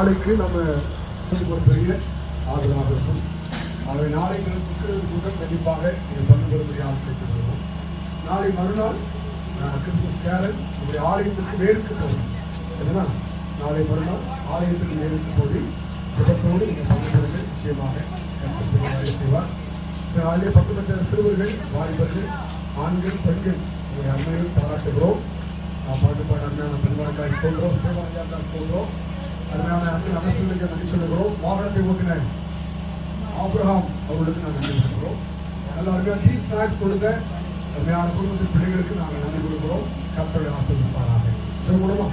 நாளைக்கு நம்ம ஒரு பெரிய ஆதரவாக இருக்கும். ஆகவே நாளை கூட்டம் கண்டிப்பாக நீங்கள் பங்கு பெறும்படியாக கேட்டுக்கொள்வோம். நாளை மறுநாள் கிறிஸ்துமஸ் கேரல் நம்முடைய ஆலயத்திற்கு வேருக்கு போகும். சரிங்களா? நாளை மறுநாள் ஆலயத்திற்கு வேருக்கு போய் ஜபத்தோடு நீங்கள் பங்கு பெறுங்க. நிச்சயமாக செய்வார். அதிலே பங்கு பெற்ற சிறுவர்கள், வாலிபர்கள், ஆண்கள், பெண்கள் உங்களுடைய அண்மையில் பாராட்டுகிறோம். பாட்டு பாட அருமையான பெண்களுக்காக சொல்கிறோம், சேவாக்காக சொல்கிறோம். அருமையான அண்ணன் அரசுகளுக்கு நன்றி சொல்லுகிறோம். வாகனத்தை ஓட்டின ஆபிரகாம் அவர்களுக்கு நாங்கள் நன்றி சொல்கிறோம். நல்ல அருமையான டீ ஸ்நாக்ஸ் கொடுங்க. அருமையான குடும்பத்தின் பிள்ளைகளுக்கு நாங்கள் நன்றி கொடுக்கிறோம். கர்த்தருடைய ஆசீர்வதிப்பாராக. மூலமா